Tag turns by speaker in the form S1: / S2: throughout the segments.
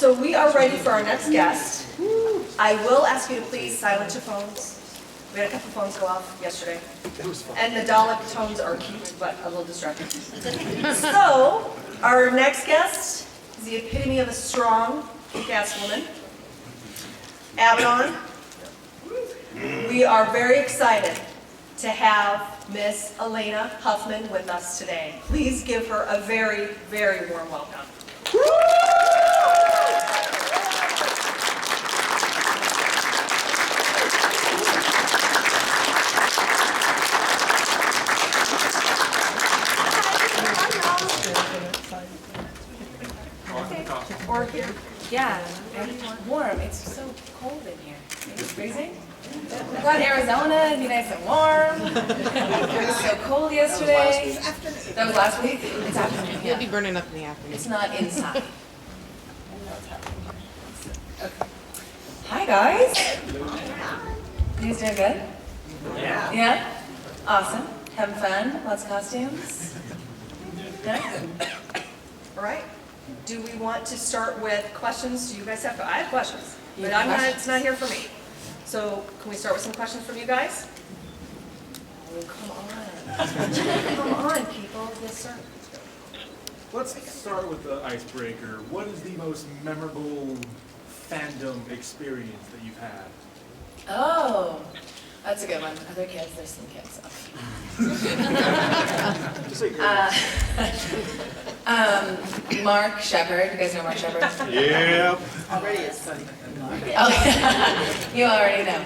S1: So we are ready for our next guest. I will ask you to please silence your phones. We had a couple phones go off yesterday.
S2: That was fun.
S1: And the Dalek tones are cute, but a little distracting. So, our next guest is the epitome of a strong, kick-ass woman. Abaddon. We are very excited to have Miss Alaina Huffman with us today. Please give her a very, very warm welcome. Or here.
S3: Yeah, warm. It's so cold in here. It's freezing. I thought Arizona would be nice and warm. It was so cold yesterday. That was last week? It's afternoon.
S4: You'll be burning up in the afternoon.
S3: It's not inside. Okay. Hi guys. You guys doing good? Yeah. Yeah? Awesome. Having fun? Lots of costumes? Yeah?
S1: All right. Do we want to start with questions? Do you guys have, I have questions, but it's not here for me. So can we start with some questions from you guys? Oh, come on. Come on, people. Yes, sir.
S2: Let's start with the icebreaker. What is the most memorable fandom experience that you've had?
S3: Oh, that's a good one. Other kids, there's some kids.
S2: Just say
S3: Mark Shepard. You guys know Mark Shepard?
S2: Yep.
S4: Already is funny.
S3: Oh, you already know.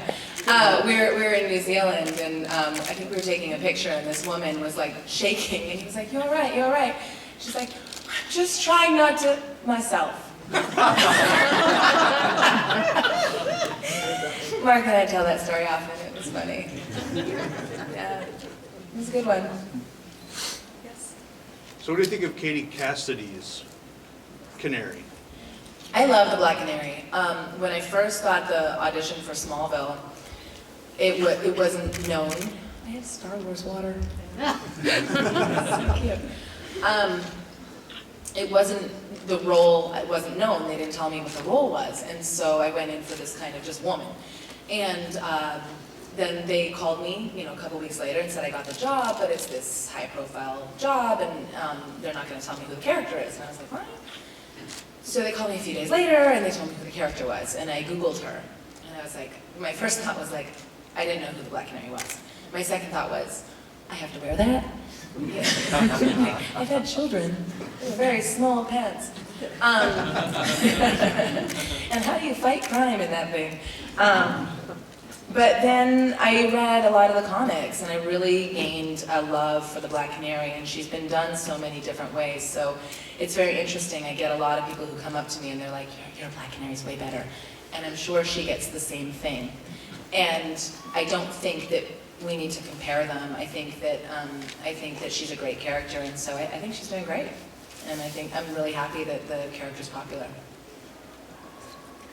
S3: We were in New Zealand, and I think we were taking a picture, and this woman was like shaking, and he was like, "You're all right, you're all right." She's like, "I'm just trying not to myself." Mark and I tell that story often. It was funny. Yeah, it was a good one.
S1: Yes.
S5: So what do you think of Katie Cassidy's Canary?
S3: I love the Black Canary. When I first got the audition for Smallville, it wasn't known. I have Star Wars water. So cute. It wasn't, the role, it wasn't known. They didn't tell me what the role was. And so I went in for this kind of just woman. And then they called me, a couple weeks later and said I got the job, but it's this high-profile job, and they're not going to tell me who the character is. And I was like, what? So they called me a few days later, and they told me who the character was, and I Googled her. And I was like, my first thought was like, I didn't know who the Black Canary was. My second thought was, I have to wear that? I've had children. They're very small pants. And how do you fight crime in that thing? But then I read a lot of the comics, and I really gained a love for the Black Canary, and she's been done so many different ways. So it's very interesting. I get a lot of people who come up to me and they're like, your Black Canary's way better. And I'm sure she gets the same thing. And I don't think that we need to compare them. I think that she's a great character, and so I think she's doing great. And I'm really happy that the character's popular.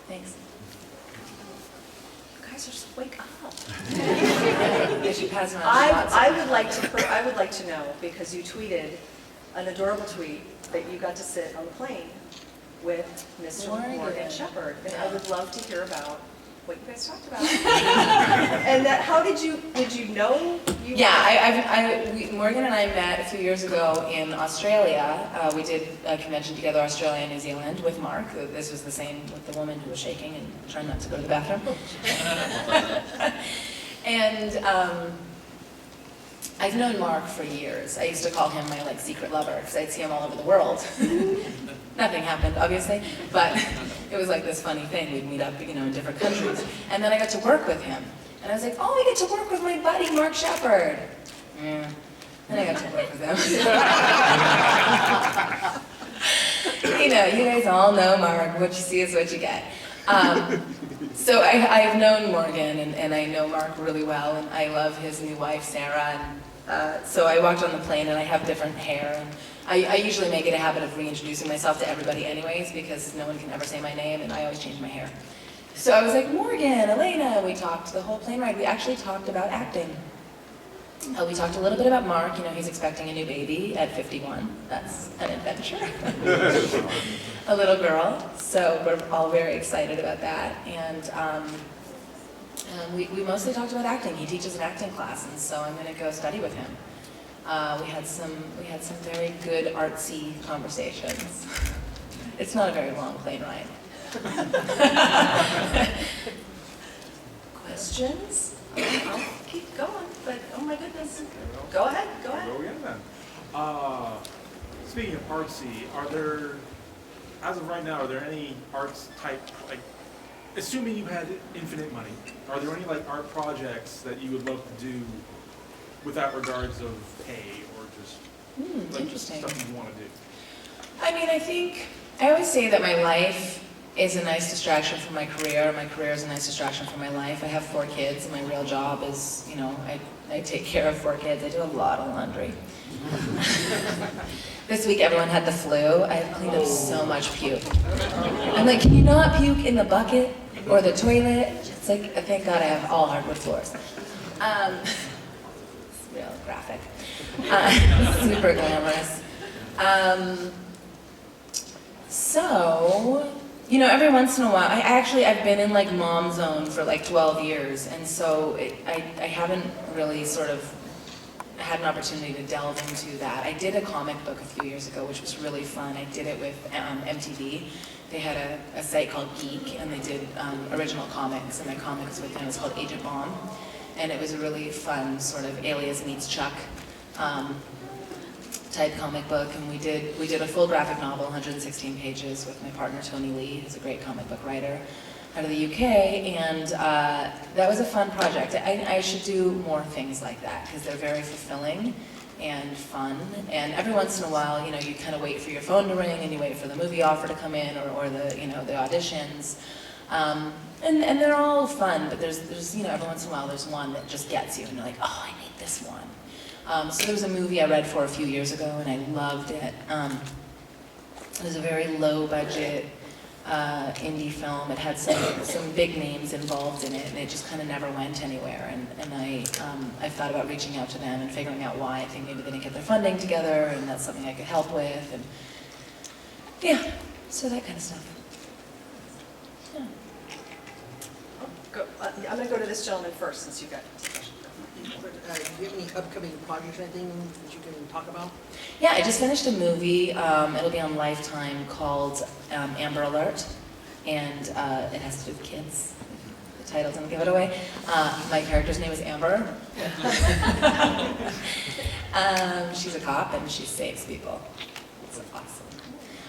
S3: Thanks.
S1: Just wake up.
S3: They should pass around shots.
S1: I would like to know, because you tweeted an adorable tweet that you got to sit on the plane with Mr. Morgan Shepard, and I would love to hear about what you guys talked about. And how did you know? Morgan and I met a few years ago in Australia. We did a convention together, Australia and New Zealand, with Mark. This was the same with the woman who was shaking and trying not to go to the bathroom. And I've known Mark for years. I used to call him my secret lover, because I'd see him all over the world. Nothing happened, obviously, but it was like this funny thing. We'd meet up, in different countries. And then I got to work with him. And I was like, oh, I get to work with my buddy, Mark Shepard. Yeah. Then I got to work with him. You guys all know Mark. What you see is what you get. So I've known Morgan, and I know Mark really well, and I love his new wife, Sarah. And so I walked on the plane, and I have different hair. And I usually make it a habit of reintroducing myself to everybody anyways, because no one can ever say my name, and I always change my hair. So I was like, Morgan, Alaina, we talked the whole plane ride. We actually talked about acting. We talked a little bit about Mark. He's expecting a new baby at 51. That's an adventure. A little girl.
S3: So we're all very excited about that. And we mostly talked about acting. He teaches an acting class, and so I'm going to go study with him. We had some very good artsy conversations. It's not a very long plane ride. Questions? I'll keep going, but oh my goodness. Go ahead, go ahead.
S2: Go again then. Speaking of artsy, are there, as of right now, are there any arts type, like, assuming you had infinite money, are there any like art projects that you would love to do without regards of pay or just like
S3: Interesting.
S2: stuff you want to do?
S3: I mean, I always say that my life is a nice distraction from my career. My career is a nice distraction from my life. I have 4 kids, and my real job is, you know, I take care of 4 kids. I do a lot of laundry. This week everyone had the flu. I cleaned up so much puke. I'm like, can you not puke in the bucket or the toilet? It's like, thank God I have all hardwood floors. It's real graphic. Super glamorous. So, you know, every once in a while, I've been in like mom zone for like 12 years, and so I haven't really sort of had an opportunity to delve into that. I did a comic book a few years ago, which was really fun. I did it with MTV. They had a site called Geek, and they did original comics, and my comics with them was called Agent Bomb, and it was a really fun sort of Alias meets Chuck type comic book, and we did a full graphic novel, 116 pages, with my partner Tony Lee, who's a great comic book writer out of the UK, and that was a fun project. I should do more things like that because they're very fulfilling and fun. And every once in a while, you know, you kind of wait for your phone to ring and you wait for the movie offer to come in or the, you know, the auditions. And they're all fun, but there's you know, every once in a while there's one that just gets you and you're like, oh, I need this one. So there was a movie I read for a few years ago and I loved it. It was a very low budget indie film. It had some big names involved in it, and it just kind of never went anywhere. And I thought about reaching out to them and figuring out why. I think maybe they didn't get their funding together, and that's something I could help with. And yeah, so that kind of stuff. Yeah.
S6: I'm going to go to this gentleman first, since you got.
S7: Do you have any upcoming projects or anything that you can talk about?
S3: Yeah, I just finished a movie. It'll be on Lifetime called Amber Alert, and it has to do with kids. The title doesn't give it away. My character's name is Amber. She's a cop and she saves people. It's awesome.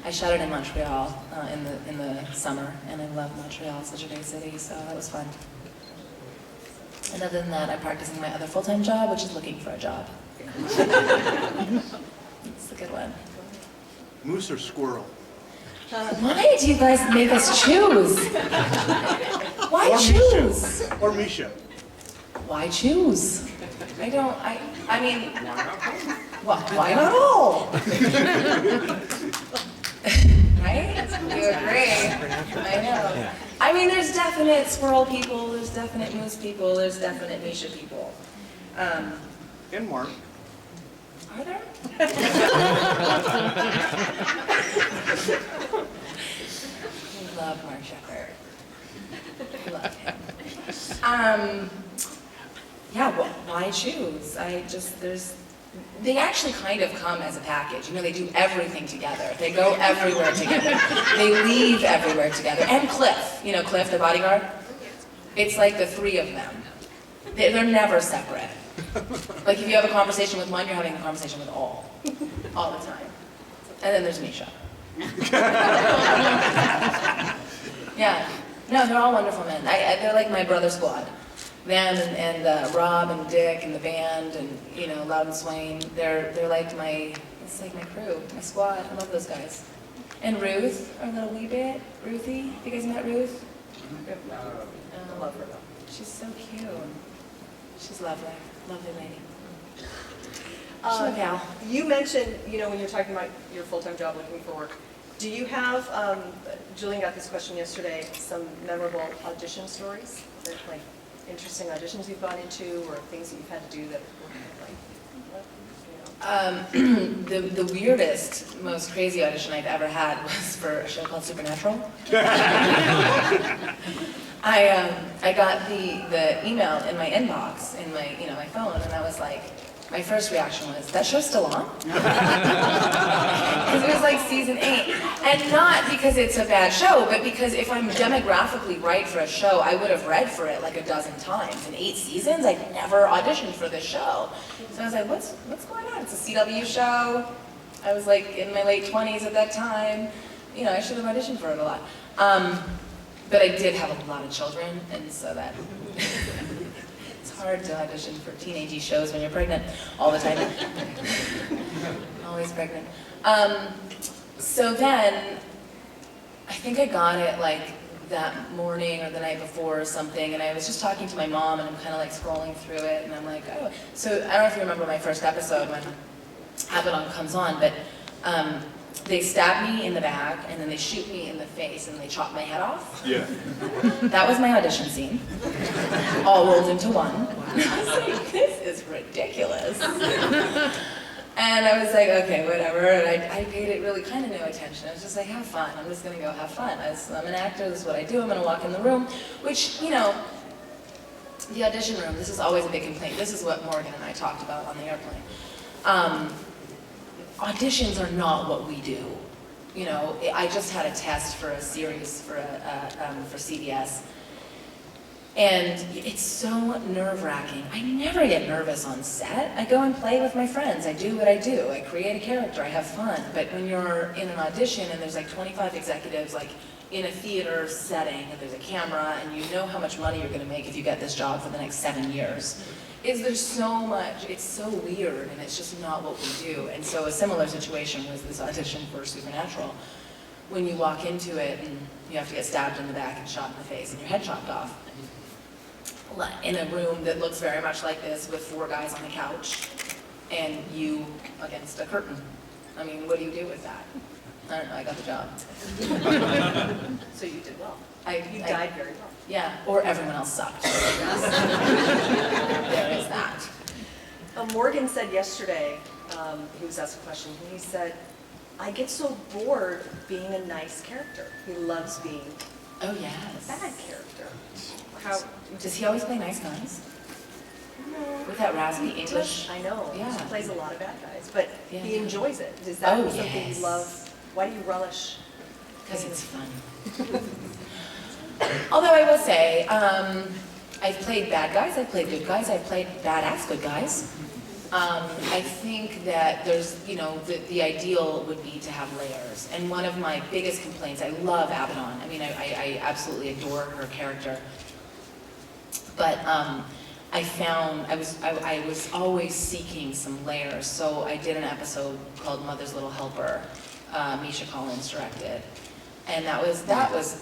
S3: I shot it in Montreal in the summer, and I love Montreal. It's such a great city, so that was fun. And other than that, I'm practicing my other full-time job, which is looking for a job. It's a good one.
S5: Moose or squirrel?
S3: Why do you guys make us choose? Why choose?
S5: Or Misha?
S3: Why choose? I mean, why not all? Right? You agree? I know. I mean, there's definite squirrel people, there's definite moose people, there's definite Misha people.
S5: And Mark.
S3: Are there? I love Mark Shepherd. I love him. Yeah, well, why choose? They actually kind of come as a package. You know, they do everything together. They go everywhere together. They leave everywhere together. And Cliff, you know, Cliff, the bodyguard? It's like the 3 of them. They're never separate. Like if you have a conversation with one, you're having a conversation with all the time. And then there's Misha. Yeah. No, they're all wonderful men. They're like my brother squad. Them and Rob and Dick and the band and, you know, Loud and Swain. They're like it's like my crew, my squad. I love those guys. And Ruth, our little wee bit. Ruthie, have you guys met Ruth?
S6: I love her, though.
S3: She's so cute. She's lovely. Lovely lady.
S6: Uh,
S3: She's a gal.
S6: You mentioned, you know, when you're talking about your full-time job looking for work, do you have, Julian got this question yesterday, some memorable audition stories? That, like, interesting auditions you've gone into or things that you've had to do that were like, what? You know,
S3: The weirdest, most crazy audition I've ever had was for a show called Supernatural. I got the email in my inbox, in my, my phone, and I was like, my first reaction was, that show's still on? Because it was like season 8. And not because it's a bad show, but because if I'm demographically right for a show, I would have read for it like a dozen times. In 8 seasons, I'd never auditioned for this show. So I was like, what's going on? It's a CW show. I was like in my late 20s at that time. I should have auditioned for it a lot. But I did have a lot of children, and so that... It's hard to audition for teenage shows when you're pregnant all the time. Always pregnant. So then, I think I got it like that morning or the night before or something, and I was just talking to my mom, and I'm kind of like scrolling through it, and I'm like, oh. So I don't know if you remember my first episode when Abaddon comes on, but they stab me in the back, and then they shoot me in the face, and they chop my head off.
S2: Yeah.
S3: That was my audition scene, all rolled into one. I was like, this is ridiculous. And I was like, okay, whatever. And I paid it really kind of no attention. I was just like, have fun. I'm just going to go have fun. I'm an actor. This is what I do. I'm going to walk in the room, which, the audition room, this is always a big complaint. This is what Morgan and I talked about on the airplane. Auditions are not what we do. I just had a test for a series for CBS, and it's so nerve-wracking. I never get nervous on set. I go and play with my friends. I do what I do. I create a character. I have fun. But when you're in an audition and there's like 25 executives, like in a theater setting, and there's a camera, and you know how much money you're going to make if you get this job for the next 7 years. There's so much, it's so weird, and it's just not what we do. And so a similar situation was this audition for Supernatural. When you walk into it and you have to get stabbed in the back and shot in the face and your head chopped off. In a room that looks very much like this with 4 guys on the couch and you against a curtain. I mean, what do you do with that? I don't know, I got the job.
S6: So you did well. You
S3: I
S6: died very well.
S3: Yeah, or everyone else sucked. There is that.
S6: Morgan said yesterday, he was asked a question, and he said, I get so bored being a nice character. He loves being
S3: Oh,
S6: a
S3: yes.
S6: bad character. How?
S3: Does he always play nice guys?
S6: No.
S3: With that raspy English?
S6: I know.
S3: Yeah.
S6: He plays a lot of bad guys, but
S3: Yeah.
S6: he enjoys it. Is that
S3: Oh,
S6: something
S3: yes.
S6: you love? Why do you relish?
S3: Because it's fun. Although I will say, I've played bad guys, I've played good guys, I've played badass good guys. I think that there's, the ideal would be to have layers. And one of my biggest complaints, I love Abaddon. I mean, I absolutely adore her character. But I found I was always seeking some layers. So I did an episode called Mother's Little Helper, Misha Collins directed. And that was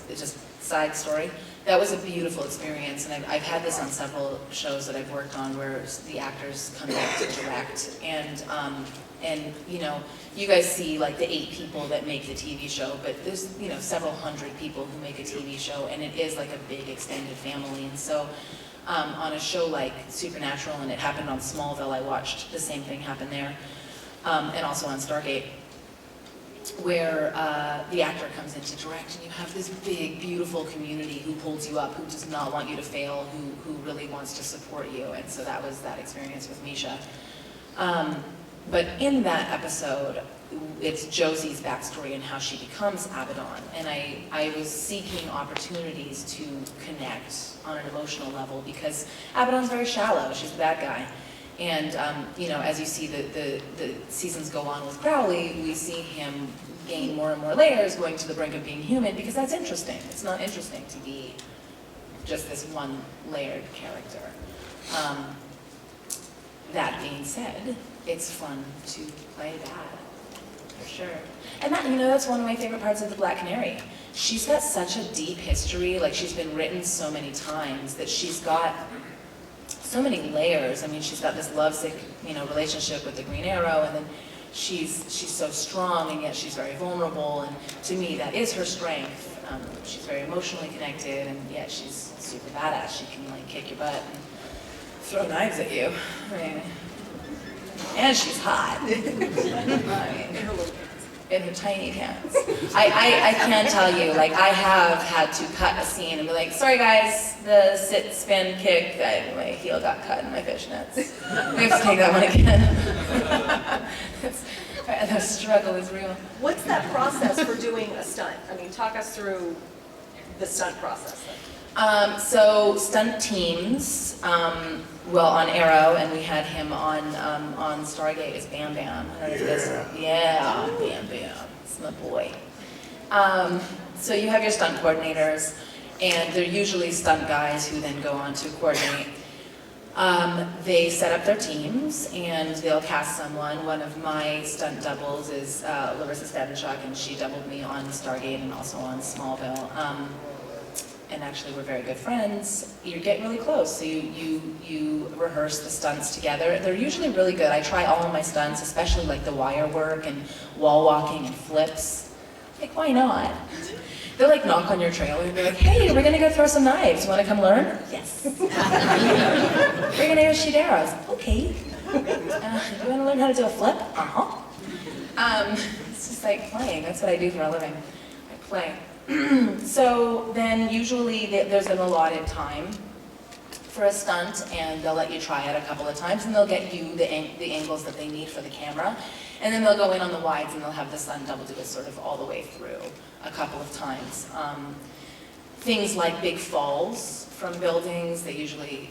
S3: just side story. That was a beautiful experience, and I've had this on several shows that I've worked on where the actors come back to direct, and you guys see like the 8 people that make the TV show, but there's several hundred people who make a TV show, and it is like a big extended family. And so on a show like Supernatural, and it happened on Smallville, I watched the same thing happen there, and also on Stargate, where the actor comes in to direct, and you have this big, beautiful community who holds you up, who does not want you to fail, who really wants to support you. And so that was that experience with Misha. But in that episode, it's Josie's backstory and how she becomes Abaddon. And I was seeking opportunities to connect on an emotional level, because Abaddon's very shallow. She's the bad guy. And, as you see the seasons go on with Crowley, we see him gain more and more layers, going to the brink of being human, because that's interesting. It's not interesting to be just this one layered character. That being said, it's fun to play bad, for sure. And that's one of my favorite parts of the Black Canary. She's got such a deep history, like she's been written so many times that she's got so many layers. I mean, she's got this lovesick, relationship with the Green Arrow, and then she's so strong, and yet she's very vulnerable. And to me, that is her strength. She's very emotionally connected, and yet she's super badass. She can like kick your butt and throw knives at you. I mean, And she's hot. I mean, in her tiny pants. I can tell you, like, I have had to cut a scene and be like, sorry guys, the sit, spin, kick, my heel got cut in my fishnets. We have to take that one again. The struggle is real.
S6: What's that process for doing a stunt? I mean, talk us through the stunt process then.
S3: So stunt teams, well, on Arrow, and we had him on Stargate is Bam Bam. I don't know if you guys, yeah, Bam Bam, it's my boy. So you have your stunt coordinators, and they're usually stunt guys who then go on to coordinate. They set up their teams, and they'll cast someone. One of my stunt doubles is Larissa Stadenchuk, and she doubled me on Stargate and also on Smallville. And actually we're very good friends. You get really close, so you rehearse the stunts together. They're usually really good. I try all of my stunts, especially like the wire work and wall walking and flips. Like, why not? They'll like knock on your trailer and be like, hey, we're gonna go throw some knives. You wanna come learn? Yes. We're gonna go shoot arrows. Okay. You wanna learn how to do a flip? Uh-huh. It's just like playing. That's what I do for a living. I play. So then usually there's an allotted time for a stunt, and they'll let you try it a couple of times, and they'll get you the angles that they need for the camera, and then they'll go in on the wides and they'll have the stunt double do it sort of all the way through a couple of times. Things like big falls from buildings, they usually,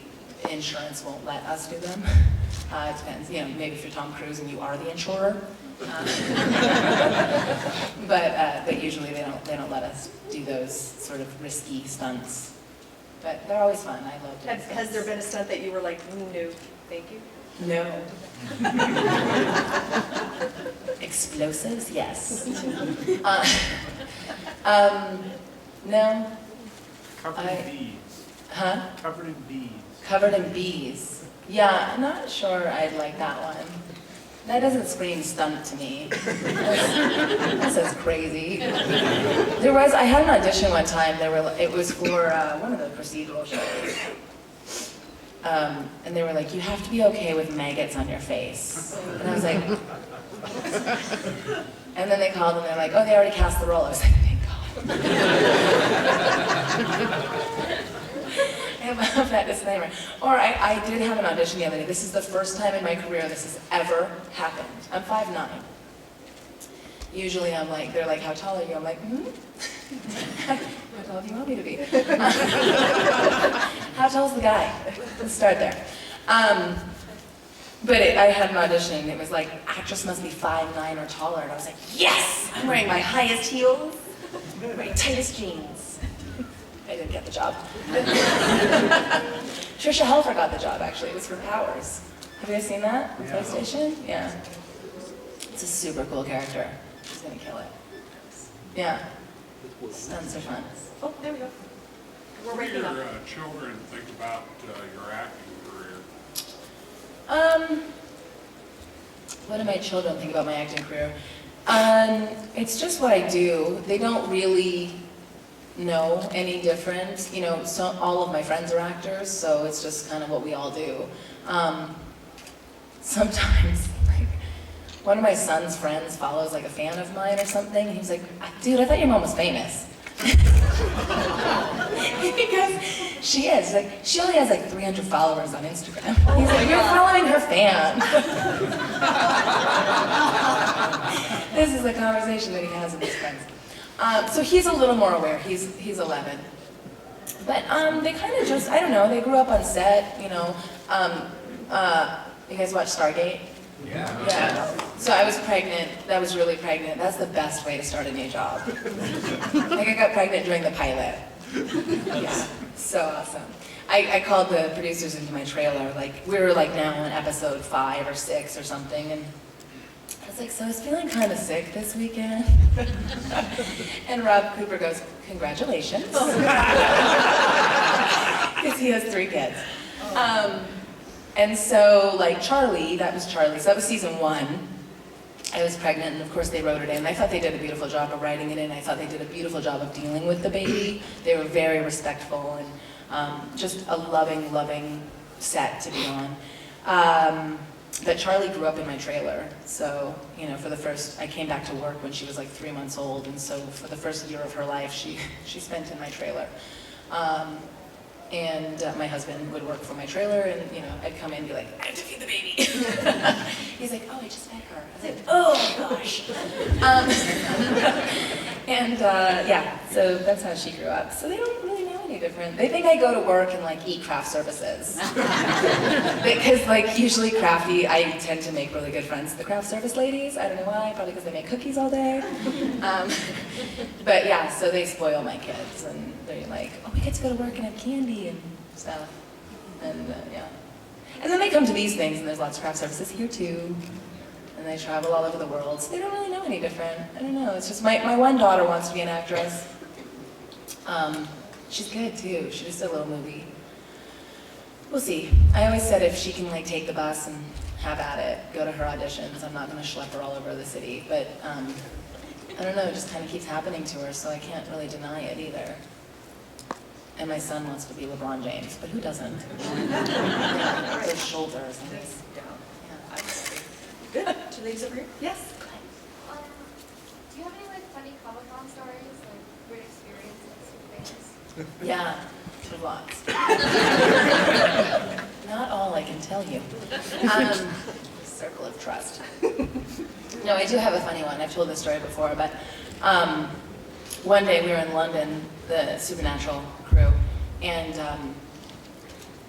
S3: insurance won't let us do them. It depends, you know, maybe if you're Tom Cruise and you are the insurer. But usually they don't let us do those sort of risky stunts. But they're always fun. I love doing
S6: Has there been a stunt that you were like, no, thank you?
S3: No. Explosives? Yes. No.
S2: Covered in beads.
S3: Huh?
S2: Covered in beads.
S3: Covered in bees. Yeah, I'm not sure I'd like that one. That doesn't scream stunt to me. That sounds crazy. I had an audition one time. It was for one of the procedural shows. And they were like, you have to be okay with maggots on your face. And I was like, and then they called and they're like, oh, they already cast the role. I was like, thank God. I love that disclaimer. Or I did have an audition the other day. This is the first time in my career this has ever happened. I'm 5'9". Usually I'm like, they're like, how tall are you? I'm like, how tall do you want me to be? How tall's the guy? Let's start there. But I had an audition. It was like, actress must be 5'9" or taller. And I was like, yes! I'm wearing my highest heels, my tightest jeans. I didn't get the job. Trisha Helfer got the job, actually. It was for Powers. Have you guys seen that on PlayStation? Yeah. It's a super cool character. She's gonna kill it. Yeah. Stunts are fun.
S6: Oh, there we go. We're
S8: What do
S6: waking up.
S8: your children think about your acting career?
S3: What do my children think about my acting career? It's just what I do. They don't really know any different. You know, so all of my friends are actors, so it's just kind of what we all do. Sometimes, like, one of my son's friends follows like a fan of mine or something. He was like, dude, I thought your mom was famous. Because she is. Like, she only has like 300 followers on Instagram. He's like, you're following her fan. This is a conversation that he has with his friends. So he's a little more aware. He's 11. But they kind of just, I don't know, they grew up on set, you know. You guys watch Stargate? Yeah. So I was pregnant. That was really pregnant. That's the best way to start a new job. Like, I got pregnant during the pilot. Yeah, so awesome. I called the producers into my trailer. Like, we were like now on episode 5 or 6 or something, and I was like, so I was feeling kind of sick this weekend. And Rob Cooper goes, congratulations. Because he has 3 kids. And so, like, Charlie, that was Charlie, so that was season 1. I was pregnant, and of course they wrote it in. I thought they did a beautiful job of writing it in. I thought they did a beautiful job of dealing with the baby. They were very respectful, and just a loving, loving set to be on. But Charlie grew up in my trailer, so, you know, I came back to work when she was like 3 months old, and so for the first year of her life, she spent in my trailer. My husband would work for my trailer, and, you know, I'd come in and be like, I have to feed the baby. He's like, oh, I just fed her. I was like, oh, gosh. Yeah, so that's how she grew up. So they don't really know any different. They think I go to work and, like, eat craft services. Because, like, usually crafty, I tend to make really good friends with the craft service ladies. I don't know why, probably because they make cookies all day. But yeah, so they spoil my kids, and they're like, oh, we get to go to work and have candy and stuff. And yeah. And then they come to these things, and there's lots of craft services here too. And they travel all over the world, so they don't really know any different. I don't know, it's just my one daughter wants to be an actress. She's good too, she just did a little movie. We'll see. I always said if she can like take the bus and have at it, go to her auditions, I'm not gonna schlep her all over the city, but I don't know, it just kind of keeps happening to her, so I can't really deny it either. And my son wants to be LeBron James, but who doesn't? Yeah, those shoulders. And his, yeah.
S6: Good. Two ladies over here? Yes.
S9: Do you have any like funny Comicon stories, like weird experiences with fans?
S3: Yeah, there's lots. Not all I can tell you. Circle of trust. No, I do have a funny one. I've told this story before, but one day we were in London, the Supernatural crew, and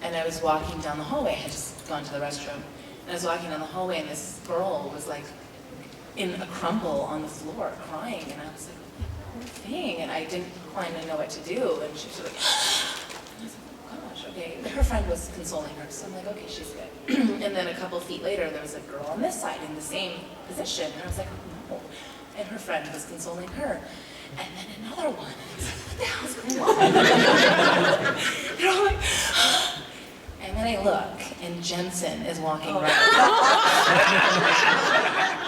S3: I was walking down the hallway. I had just gone to the restroom, and I was walking down the hallway, and this girl was like in a crumple on the floor, crying, and I was like, poor thing, and I didn't quite know what to do, and she was like, and I was like, oh gosh, okay. Her friend was consoling her, so I'm like, okay, she's good. And then a couple feet later, there was a girl on this side in the same position, and I was like, no. And her friend was consoling her. And then another one. What the hell's going on? They're all like, and then I look, and Jensen is walking right.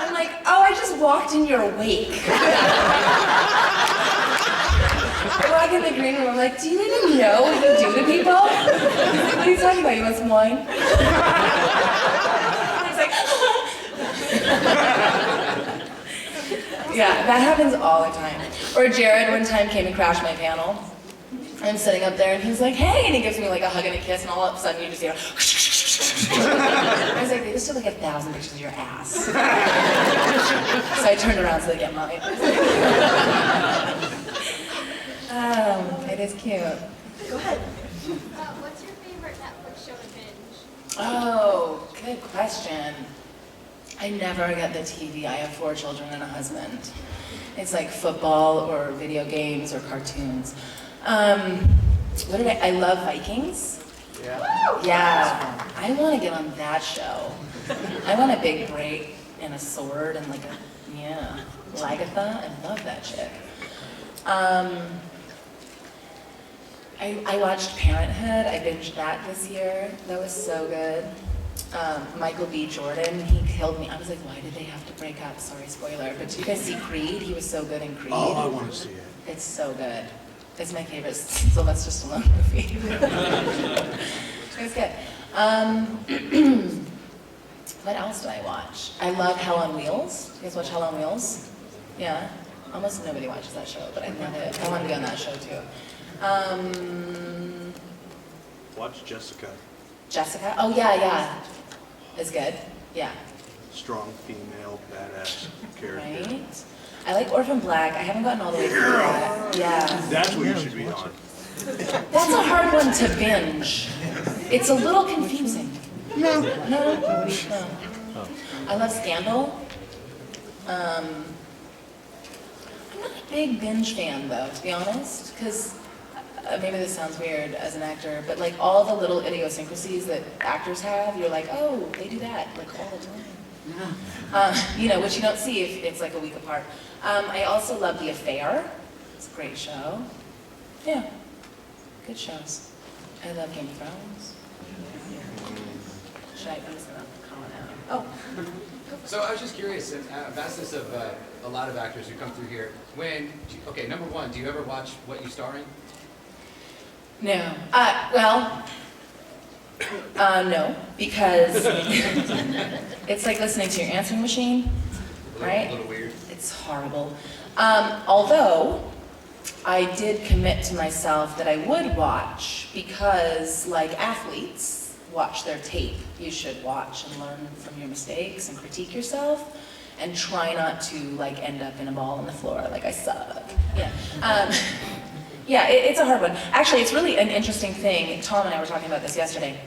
S3: I'm like, oh, I just walked in your wake. I walk in the green room, I'm like, do you even know what you do to people? He's like, what are you talking about? You want some wine? I was like, yeah, that happens all the time. Or Jared one time came and crashed my panel. I'm sitting up there and he's like, hey, and he gives me like a hug and a kiss, and all of a sudden you just hear I was like, they just took like 1,000 pictures of your ass. So I turned around so they get mine. It is cute.
S6: Go ahead.
S9: What's your favorite Netflix show to binge?
S3: Oh, good question. I never get the TV. I have 4 children and a husband. It's like football or video games or cartoons. I love Vikings.
S5: Yeah.
S3: Yeah, I want to get on that show. I want a big break and a sword and like Lagatha. I love that chick. I watched Parenthood. I binged that this year. That was so good. Michael B. Jordan, he killed me. I was like, why did they have to break up? Sorry, spoiler. But did you guys see Creed? He was so good in Creed.
S5: Oh, I want to see it.
S3: It's so good. It's my favorite Sylvester Stallone movie. It's good. What else did I watch? I love Hell on Wheels. You guys watch Hell on Wheels? Yeah? Almost nobody watches that show, but I love it. I want to be on that show too.
S5: Watch Jessica.
S3: Jessica? Oh, yeah. It's good. Yeah.
S5: Strong female, badass character.
S3: Right? I like Orphan Black. I haven't gotten all the way through that. Yeah.
S5: That's what you should be on.
S3: That's a hard one to binge. It's a little confusing. No. I love Scandal. I'm not a big binge fan, though, to be honest, because maybe this sounds weird as an actor, but like all the little idiosyncrasies that actors have, you're like, oh, they do that like all the time. Which you don't see if it's like a week apart. I also love The Affair. It's a great show. Yeah, good shows. I love Game of Thrones. I'm just gonna call it out. Oh.
S10: So I was just curious, and I've asked this of a lot of actors who come through here. Number one, do you ever watch what you star in?
S3: No. Well, No, because it's like listening to your answering machine, right?
S10: A little weird.
S3: It's horrible. Although, I did commit to myself that I would watch because, like athletes, watch their tape. You should watch and learn from your mistakes and critique yourself, and try not to like end up in a ball on the floor like I suck. Yeah. Yeah, it's a hard one. Actually, it's really an interesting thing. Tom and I were talking about this yesterday.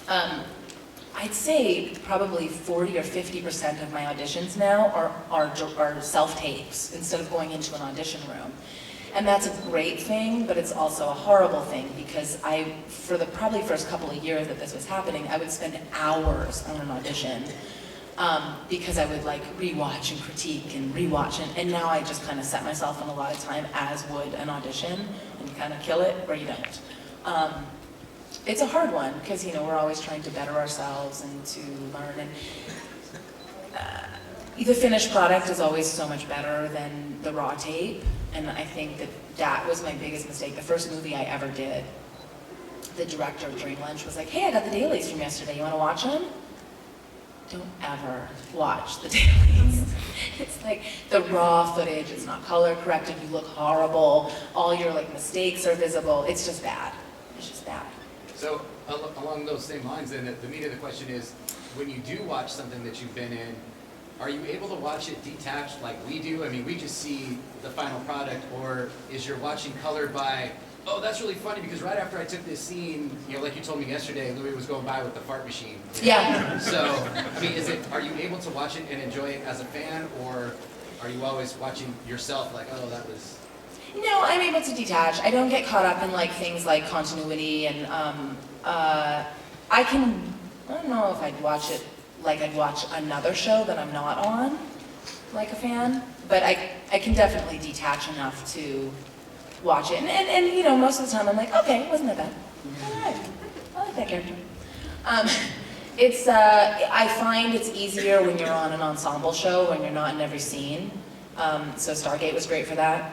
S3: I'd say probably 40 or 50% of my auditions now are self-tapes instead of going into an audition room. And that's a great thing, but it's also a horrible thing because for the probably first couple of years that this was happening, I would spend hours on an audition because I would like rewatch and critique and rewatch, and now I just kind of set myself in a lot of time, as would an audition, and you kind of kill it or you don't. It's a hard one because we're always trying to better ourselves and to learn, and the finished product is always so much better than the raw tape, and I think that was my biggest mistake. The first movie I ever did, the director of Dream Lunch was like, "Hey, I got the dailies from yesterday. You want to watch them?" Don't ever watch the dailies. It's like the raw footage, it's not color corrected, you look horrible, all your like mistakes are visible, it's just bad. It's just bad.
S10: So along those same lines, then the meat of the question is, when you do watch something that you've been in, are you able to watch it detached like we do? I mean, we just see the final product, or is your watching colored by, oh, that's really funny because right after I took this scene, like you told me yesterday, Louis was going by with the fart machine.
S3: Yeah.
S10: So, I mean, are you able to watch it and enjoy it as a fan, or are you always watching yourself like, oh, that was...
S3: No, I'm able to detach. I don't get caught up in like things like continuity, and I don't know if I'd watch it like I'd watch another show that I'm not on, like a fan, but I can definitely detach enough to watch it, and most of the time I'm like, okay, wasn't that bad. All right, I like that character. I find it's easier when you're on an ensemble show, when you're not in every scene. So Stargate was great for that.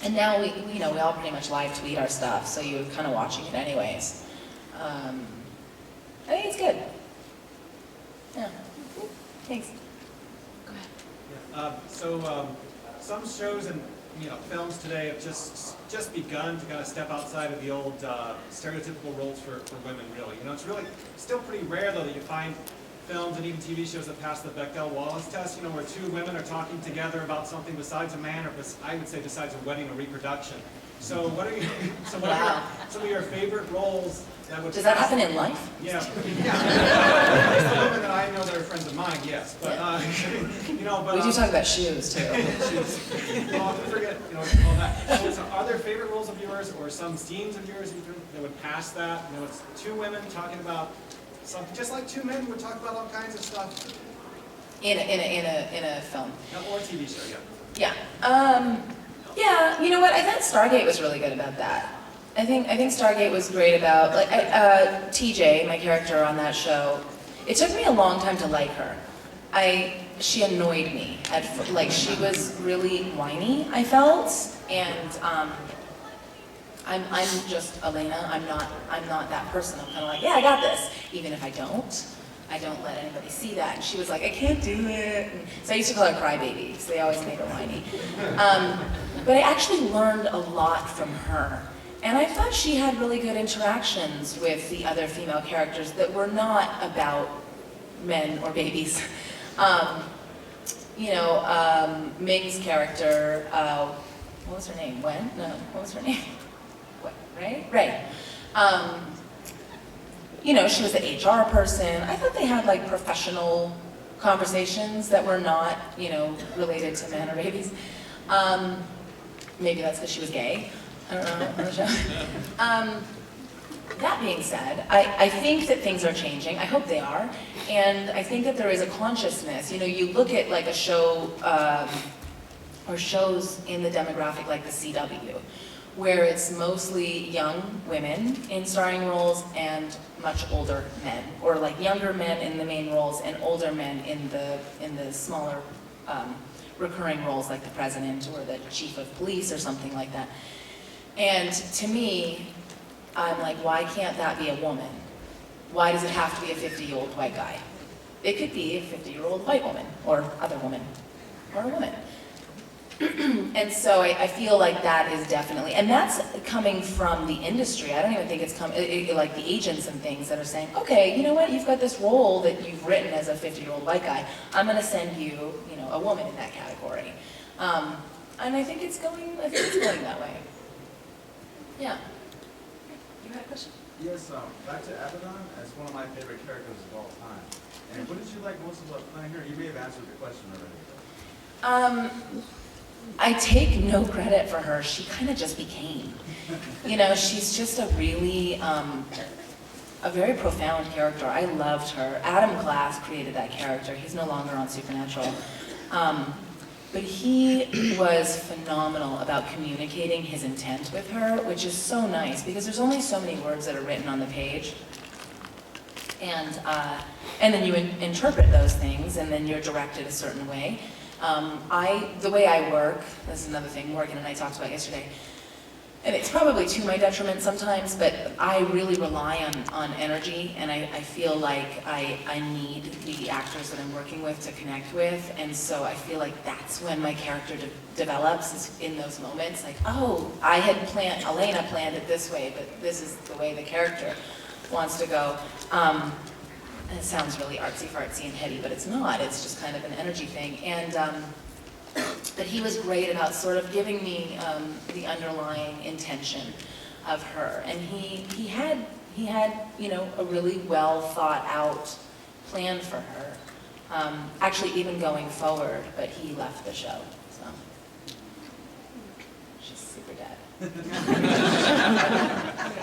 S3: And now we all pretty much live tweet our stuff, so you're kind of watching it anyways. I think it's good. Yeah. Thanks. Go ahead.
S11: Some shows and films today have just begun to kind of step outside of the old stereotypical roles for women. Really, it's really still pretty rare though that you find films and even TV shows that pass the Bechdel-Wallace test. Where two women are talking together about something besides a man, or I would say besides a wedding or reproduction. So what are some of your favorite roles that would?
S3: Does that happen in life?
S11: Yeah. There's the women that I know that are friends of mine, yes, but
S3: we do talk about shoes too.
S11: Well, forget all that. So are there favorite roles of yours, or some scenes of yours that would pass that? It's two women talking about something, just like two men would talk about all kinds of stuff.
S3: In a film.
S11: Or a TV show, yeah.
S3: Yeah. Yeah. You know what? I thought Stargate was really good about that. I think Stargate was great about TJ, my character on that show. It took me a long time to like her. She annoyed me she was really whiny, I felt, and I'm just Alaina. I'm not that person. I'm kind of like, yeah, I got this, even if I don't let anybody see that. And she was like, I can't do it. And so I used to call her crybaby because they always made her whiny. But I actually learned a lot from her. And I thought she had really good interactions with the other female characters that were not about men or babies. Ming's character, what was her name? Wen? No, what was her name? Ray? Ray. She was an HR person. I thought they had like professional conversations that were not, related to men or babies. Maybe that's because she was gay. I don't know, on the show. That being said, I think that things are changing. I hope they are. And I think that there is a consciousness. You look at like a show, or shows in the demographic like the CW, where it's mostly young women in starring roles and much older men, or like younger men in the main roles and older men in the smaller recurring roles like the president or the chief of police or something like that. And to me, I'm like, why can't that be a woman? Why does it have to be a 50-year-old white guy? It could be a 50-year-old white woman, or other woman, or a woman. And so I feel like that is definitely, and that's coming from the industry. I don't even think it's like the agents and things that are saying, okay, you know what, you've got this role that you've written as a 50-year-old white guy. I'm going to send you, you know, a woman in that category. And I think it's going that way. Yeah. You had a question?
S12: Yes, back to Abaddon as one of my favorite characters of all time. And what did you like most about playing her? You may have answered the question already.
S3: I take no credit for her. She kind of just became. You know, she's just a really, a very profound character. I loved her. Adam Glass created that character. He's no longer on Supernatural. But he was phenomenal about communicating his intent with her, which is so nice because there's only so many words that are written on the page. And then you interpret those things, and then you're directed a certain way. The way I work, this is another thing Morgan and I talked about yesterday, and it's probably to my detriment sometimes, but I really rely on energy, and I feel like I need the actors that I'm working with to connect with, and so I feel like that's when my character develops, is in those moments, like, oh, Alaina planned it this way, but this is the way the character wants to go. And it sounds really artsy-fartsy and heady, but it's not. It's just kind of an energy thing. And but he was great about sort of giving me the underlying intention of her. And he had you know, a really well thought out plan for her. Actually, even going forward, but he left the show. So she's super dead.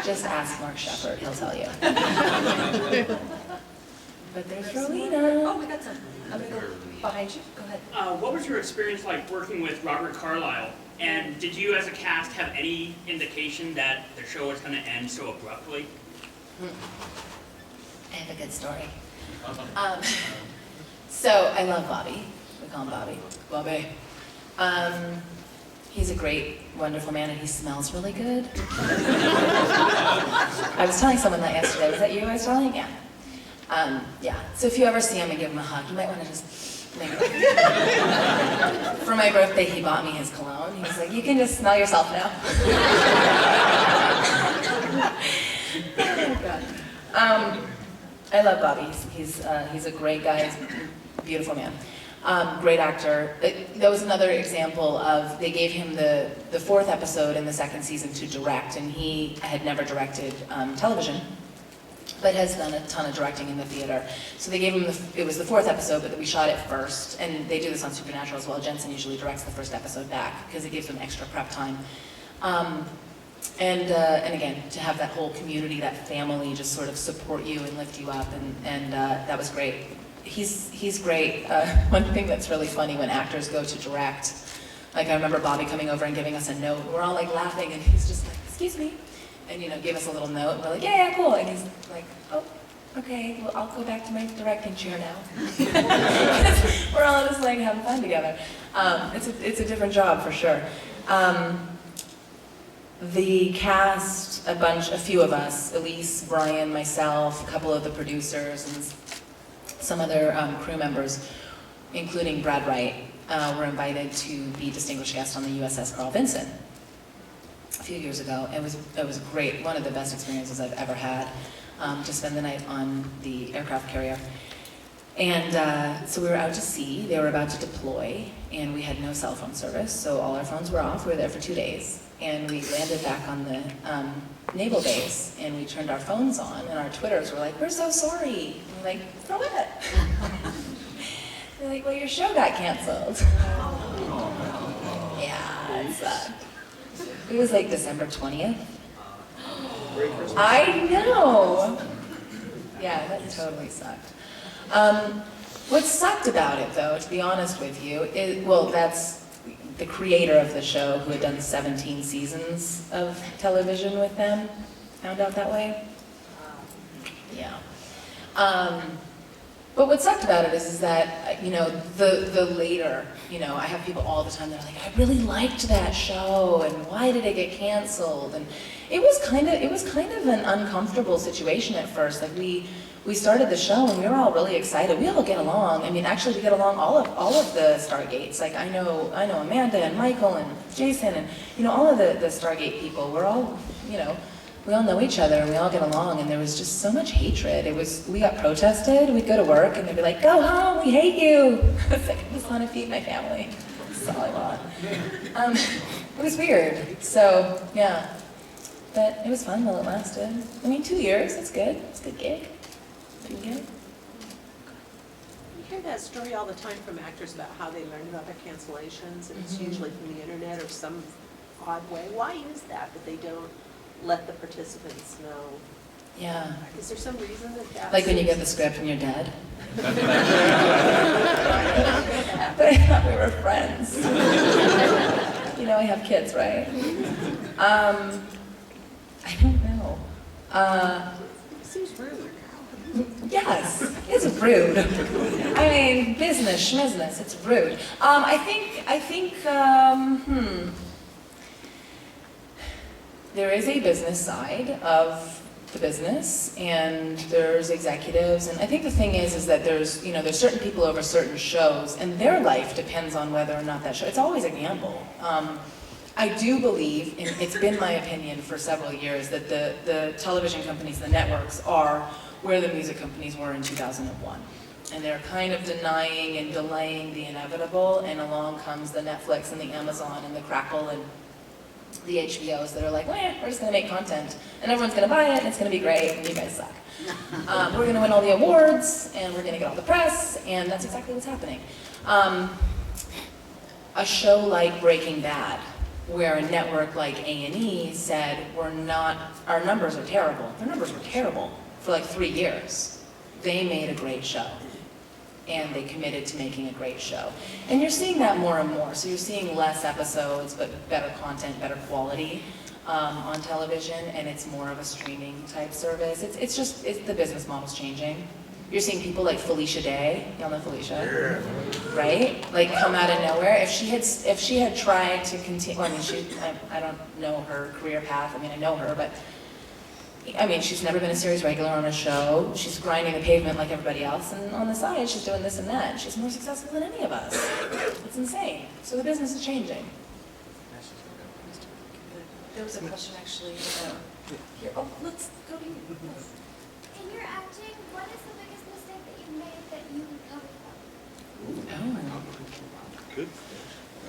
S3: Just ask Mark Shepard; he'll tell you. But there's Rowena.
S6: Oh, we got some. I'm going to go behind you. Go ahead.
S13: What was your experience like working with Robert Carlyle? And did you as a cast have any indication that the show was going to end so abruptly?
S3: I have a good story. So I love Bobby. We call him Bobby. Bobby. He's a great, wonderful man, and he smells really good. I was telling someone that yesterday. Was that you I was telling? Yeah. Yeah, so if you ever see him and give him a hug, you might want to just maybe. For my birthday, he bought me his cologne. He was like, you can just smell yourself now. Oh, God. I love Bobby. He's a great guy. He's a beautiful man. Great actor. That was another example of, they gave him the fourth episode in the second season to direct, and he had never directed television, but has done a ton of directing in the theater. So they gave him, it was the fourth episode, but we shot it first, and they do this on Supernatural as well. Jensen usually directs the first episode back, because it gives them extra prep time. And again, to have that whole community, that family, just sort of support you and lift you up, and that was great. He's great. One thing that's really funny when actors go to direct, like I remember Bobby coming over and giving us a note. We're all like laughing, and he's just like, excuse me. And, you know, gave us a little note, and we're like, yeah, cool. And he's like, oh, okay, well, I'll go back to my directing chair now. We're all just like having fun together. It's a different job for sure. The cast, a few of us, Elise, Brian, myself, a couple of the producers, and some other crew members, including Brad Wright, were invited to be distinguished guests on the USS Carl Vinson a few years ago. It was great, one of the best experiences I've ever had, to spend the night on the aircraft carrier. And so we were out to sea. They were about to deploy, and we had no cell phone service, so all our phones were off. We were there for 2 days, and we landed back on the naval base, and we turned our phones on, and our Twitters were like, we're so sorry. And we're like, for what? They're like, well, your show got canceled. Yeah, it sucked. It was like December 20th. I know. Yeah, that totally sucked. What sucked about it, though, to be honest with you, that's the creator of the show, who had done 17 seasons of television with them, found out that way. Yeah. But what sucked about it is that, the later, I have people all the time that are like, I really liked that show, and why did it get canceled? And it was kind of an uncomfortable situation at first. Like we started the show and we were all really excited. We all get along. I mean, actually we get along all of the Stargates. Like I know Amanda and Michael and Jason and, all of the Stargate people. We're all, we all know each other and we all get along, and there was just so much hatred. We got protested, we'd go to work and they'd be like, go home, we hate you. It's like, I just want to feed my family. That's all I want. It was weird, so yeah. But it was fun while it lasted. I mean, 2 years, that's good. It's a good gig. Good gig.
S4: You hear that story all the time from actors about how they learn about their cancellations, and it's usually from the internet or some odd way. Why is that they don't let the participants know?
S3: Yeah.
S4: Is there some reason that
S3: Like when you get the script and you're dead? But I thought we were friends. I have kids, right? I don't know.
S4: It seems rude.
S3: Yes, it's rude. I mean, business, schmizness, it's rude. I think, there is a business side of the business, and there's executives, and I think the thing is that there's certain people over certain shows, and their life depends on whether or not that show, it's always a gamble. I do believe, and it's been my opinion for several years, that the television companies, the networks, are where the music companies were in 2001. And they're kind of denying and delaying the inevitable, and along comes the Netflix and the Amazon and the Crackle and the HBOs that are like, we're just gonna make content, and everyone's gonna buy it, and it's gonna be great, and you guys suck. We're gonna win all the awards, and we're gonna get all the press, and that's exactly what's happening. A show like Breaking Bad, where a network like A&E said, our numbers are terrible. Their numbers were terrible for like 3 years. They made a great show, and they committed to making a great show. And you're seeing that more and more. So you're seeing less episodes, but better content, better quality on television, and it's more of a streaming type service. It's the business model's changing. You're seeing people like Felicia Day, y'all know Felicia, right? Like come out of nowhere. If she had tried to continue, I don't know her career path. I mean, I know her, but she's never been a series regular on a show. She's grinding the pavement like everybody else, and on the side, she's doing this and that. She's more successful than any of us. It's insane. So the business is changing.
S6: There was a question actually here. Oh, let's go to you.
S9: In your acting, what is the biggest mistake that you've made that you recovered from?
S3: Oh. Good.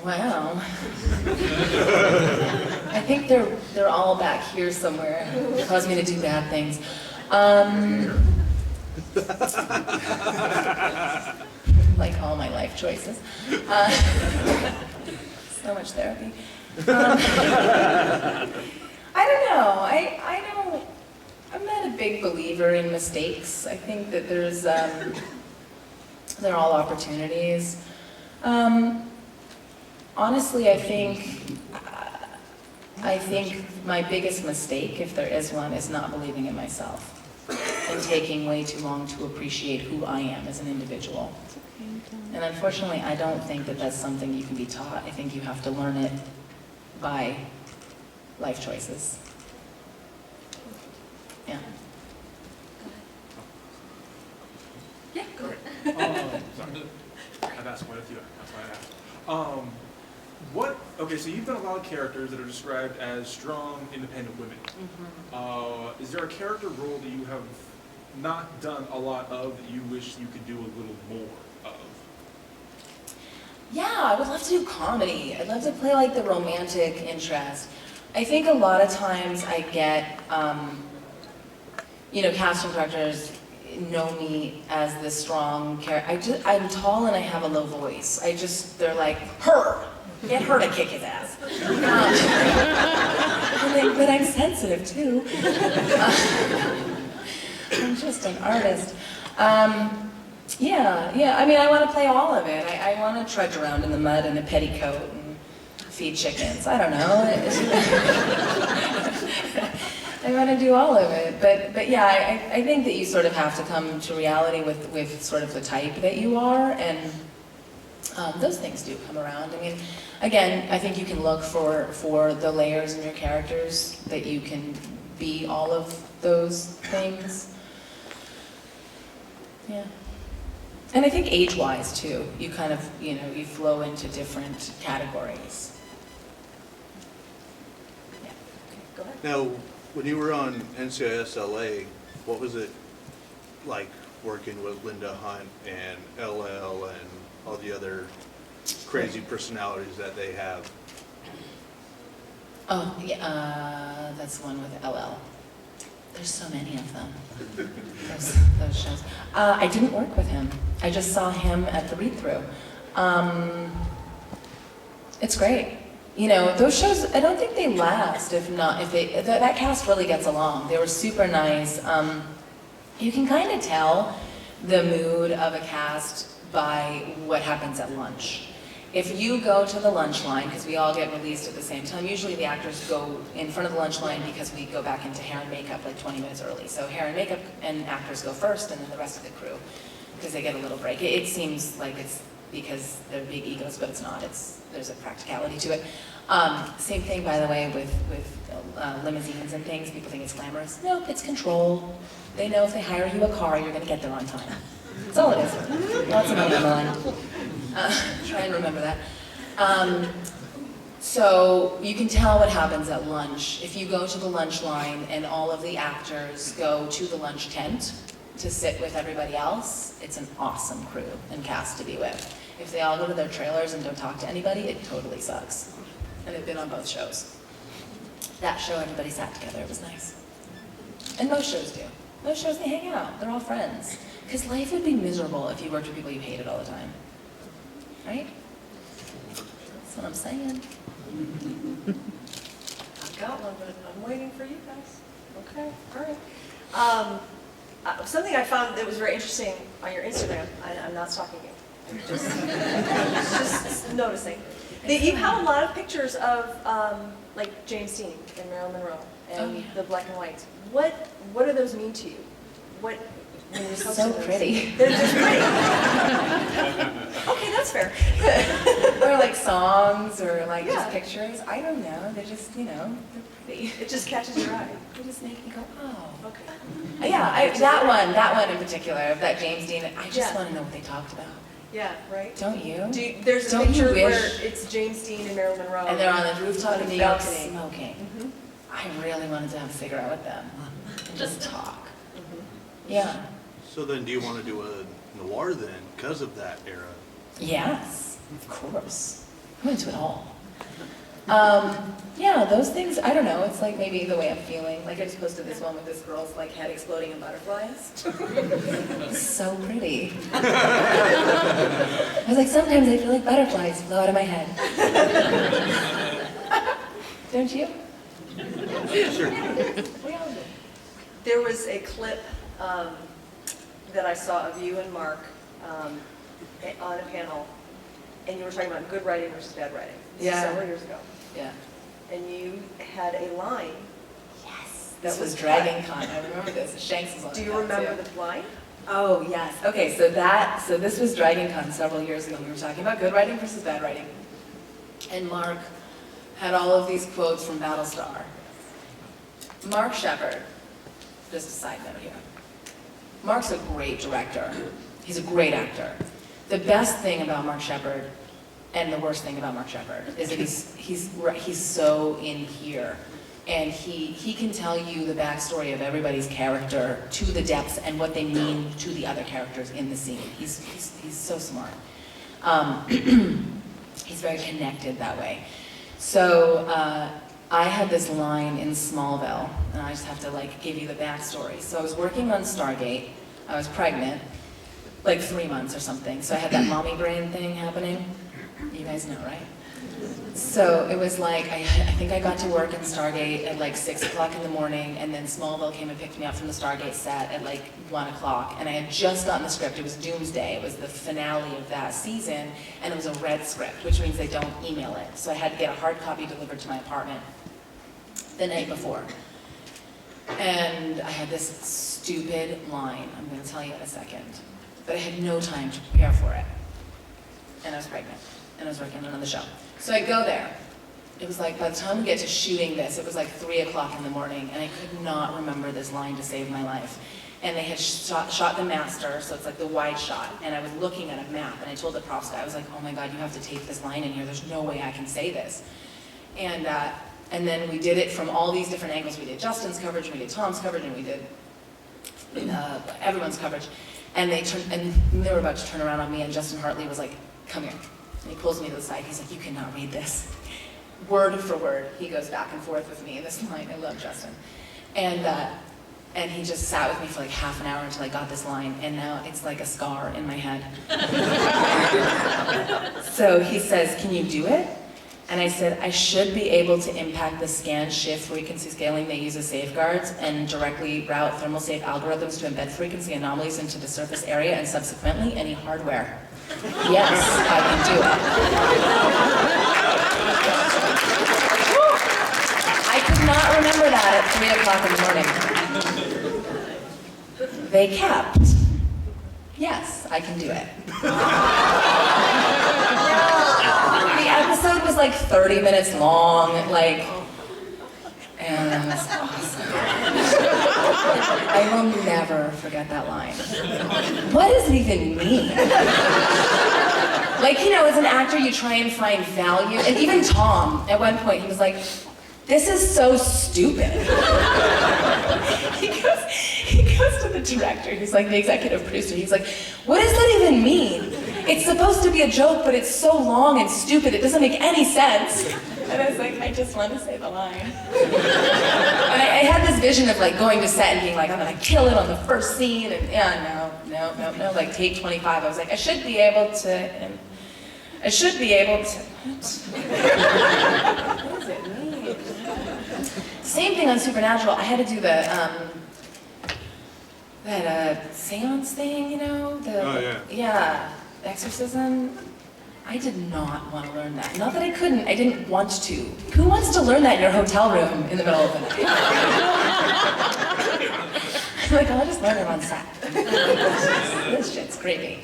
S3: Wow. I think they're all back here somewhere. It caused me to do bad things. Like all my life choices. So much therapy. I don't know. I'm not a big believer in mistakes. I think that they're all opportunities. Honestly, I think my biggest mistake, if there is one, is not believing in myself and taking way too long to appreciate who I am as an individual. And unfortunately, I don't think that that's something you can be taught. I think you have to learn it by life choices. Yeah.
S6: Yeah, go ahead.
S2: Sorry. I've asked quite a few. That's why I asked. Okay, so you've done a lot of characters that are described as strong, independent women. Is there a character role that you have not done a lot of that you wish you could do a little more of?
S3: Yeah, I would love to do comedy. I'd love to play like the romantic interest. I think a lot of times I get, casting directors know me as this strong character. I'm tall and I have a low voice. They're like, get her to kick his ass. But I'm sensitive too. I'm just an artist. Yeah. I want to play all of it. I want to trudge around in the mud in a petticoat and feed chickens. I don't know. I want to do all of it, but yeah, I think that you sort of have to come to reality with sort of the type that you are, and those things do come around. I mean, again, I think you can look for the layers in your characters that you can be all of those things. Yeah. And I think age-wise too, you kind of, you know, you flow into different categories. Yeah. Okay, go ahead.
S5: Now, when you were on NCIS LA, what was it like working with Linda Hunt and LL and all the other crazy personalities that they have?
S3: Oh, yeah, that's the one with LL. There's so many of them, those shows. I didn't work with him. I just saw him at the read-through. It's great. You know, those shows, I don't think they last that cast really gets along. They were super nice. You can kind of tell the mood of a cast by what happens at lunch. If you go to the lunch line, because we all get released at the same time, usually the actors go in front of the lunch line because we go back into hair and makeup like 20 minutes early. So hair and makeup and actors go first, and then the rest of the crew, because they get a little break. It seems like it's because they're big egos, but it's not. There's a practicality to it. Same thing, by the way, with limousines and things. People think it's glamorous. No, it's control. They know if they hire you a car, you're going to get there on time. That's all it is. Lots of money on the line. Try and remember that. So you can tell what happens at lunch. If you go to the lunch line and all of the actors go to the lunch tent to sit with everybody else, it's an awesome crew and cast to be with. If they all go to their trailers and don't talk to anybody, it totally sucks. And I've been on both shows. That show, everybody sat together. It was nice. And most shows do. Most shows, they hang out. They're all friends. Because life would be miserable if you worked with people you hated all the time. Right? That's what I'm saying.
S6: I've got one, but I'm waiting for you guys. Okay, all right. Something I found that was very interesting on your Instagram, I'm not stalking you, I'm just noticing, that you have a lot of pictures of like James Dean and Marilyn Monroe and the black and whites. What do those mean to you? When you're
S3: so pretty.
S6: They're just pretty. Okay, that's fair.
S3: Or like songs or like just pictures. I don't know. They're just, you know, they're pretty.
S6: It just catches your eye.
S3: They just make me go, oh.
S6: Okay.
S3: Yeah, that one in particular, of that James Dean, I just want to know what they talked about.
S6: Yeah, right?
S3: Don't you?
S6: There's a picture where it's James Dean and Marilyn Monroe.
S3: And they're on the rooftop in New York
S6: balcony.
S3: smoking. Mm-hmm. I really wanted to have a cigarette with them and just talk. Yeah.
S5: So then do you want to do a noir then, because of that era?
S3: Yes, of course. I'm into it all. Yeah, those things, I don't know, it's like maybe the way I'm feeling. Like I just posted this one with this girl's like head exploding in butterflies. So pretty. I was like, sometimes I feel like butterflies flow out of my head. Don't you?
S5: Sure.
S3: We all do.
S6: There was a clip that I saw of you and Mark on a panel, and you were talking about good writing versus bad writing. This is several years ago.
S3: Yeah.
S6: And you had a line.
S3: Yes. That was Dragon Con. I remember this. Shanks was on it.
S6: Do you remember the line?
S3: Oh, yes. Okay, so this was Dragon Con several years ago. We were talking about good writing versus bad writing. And Mark had all of these quotes from Battlestar. Mark Shepard, just a side note here. Mark's a great director. He's a great actor. The best thing about Mark Shepard and the worst thing about Mark Shepard is that he's so in here. And he can tell you the backstory of everybody's character to the depths and what they mean to the other characters in the scene. He's so smart. He's very connected that way. So I had this line in Smallville, and I just have to like give you the backstory. So I was working on Stargate. I was pregnant, like 3 months or something. So I had that mommy brain thing happening. You guys know, right? So it was like, I think I got to work in Stargate at like 6 o'clock in the morning, and then Smallville came and picked me up from the Stargate set at like 1 o'clock, and I had just gotten the script. It was Doomsday. It was the finale of that season, and it was a red script, which means they don't email it. So I had to get a hard copy delivered to my apartment the night before. And I had this stupid line, I'm gonna tell you in a second, but I had no time to prepare for it. And I was pregnant, and I was working on the show. So I go there. It was like, by the time we get to shooting this, it was like 3 o'clock in the morning, and I could not remember this line to save my life. And they had shot the master, so it's like the wide shot, and I was looking at a map, and I told the props guy, I was like, oh my God, you have to tape this line in here, there's no way I can say this. And then we did it from all these different angles. We did Justin's coverage, we did Tom's coverage, and we did everyone's coverage. And they were about to turn around on me, and Justin Hartley was like, come here. And he pulls me to the side, he's like, you cannot read this. Word for word, he goes back and forth with me in this line. I love Justin. And he just sat with me for like half an hour until I got this line, and now it's like a scar in my head. So he says, can you do it? And I said, I should be able to impact the scan shift frequency scaling they use as safeguards and directly route thermal safe algorithms to embed frequency anomalies into the surface area and subsequently any hardware. Yes, I can do it. I could not remember that at 3 o'clock in the morning. They kept. Yes, I can do it. The episode was like 30 minutes long, and it was awesome. I will never forget that line. What does it even mean? As an actor, you try and find value, and even Tom, at one point, he was like, this is so stupid. He goes to the director, he's like the executive producer, he's like, what does that even mean? It's supposed to be a joke, but it's so long and stupid, it doesn't make any sense. And I was like, I just want to say the line. And I had this vision of going to set and being like, I'm gonna kill it on the first scene, and no, take 25. I was like, I should be able to, what does it mean? Same thing on Supernatural. I had to do that seance thing,
S5: Oh, yeah.
S3: Exorcism. I did not want to learn that. Not that I couldn't, I didn't want to. Who wants to learn that in your hotel room in the middle of the night? I'm like, I'll just learn it on set. This shit's creepy.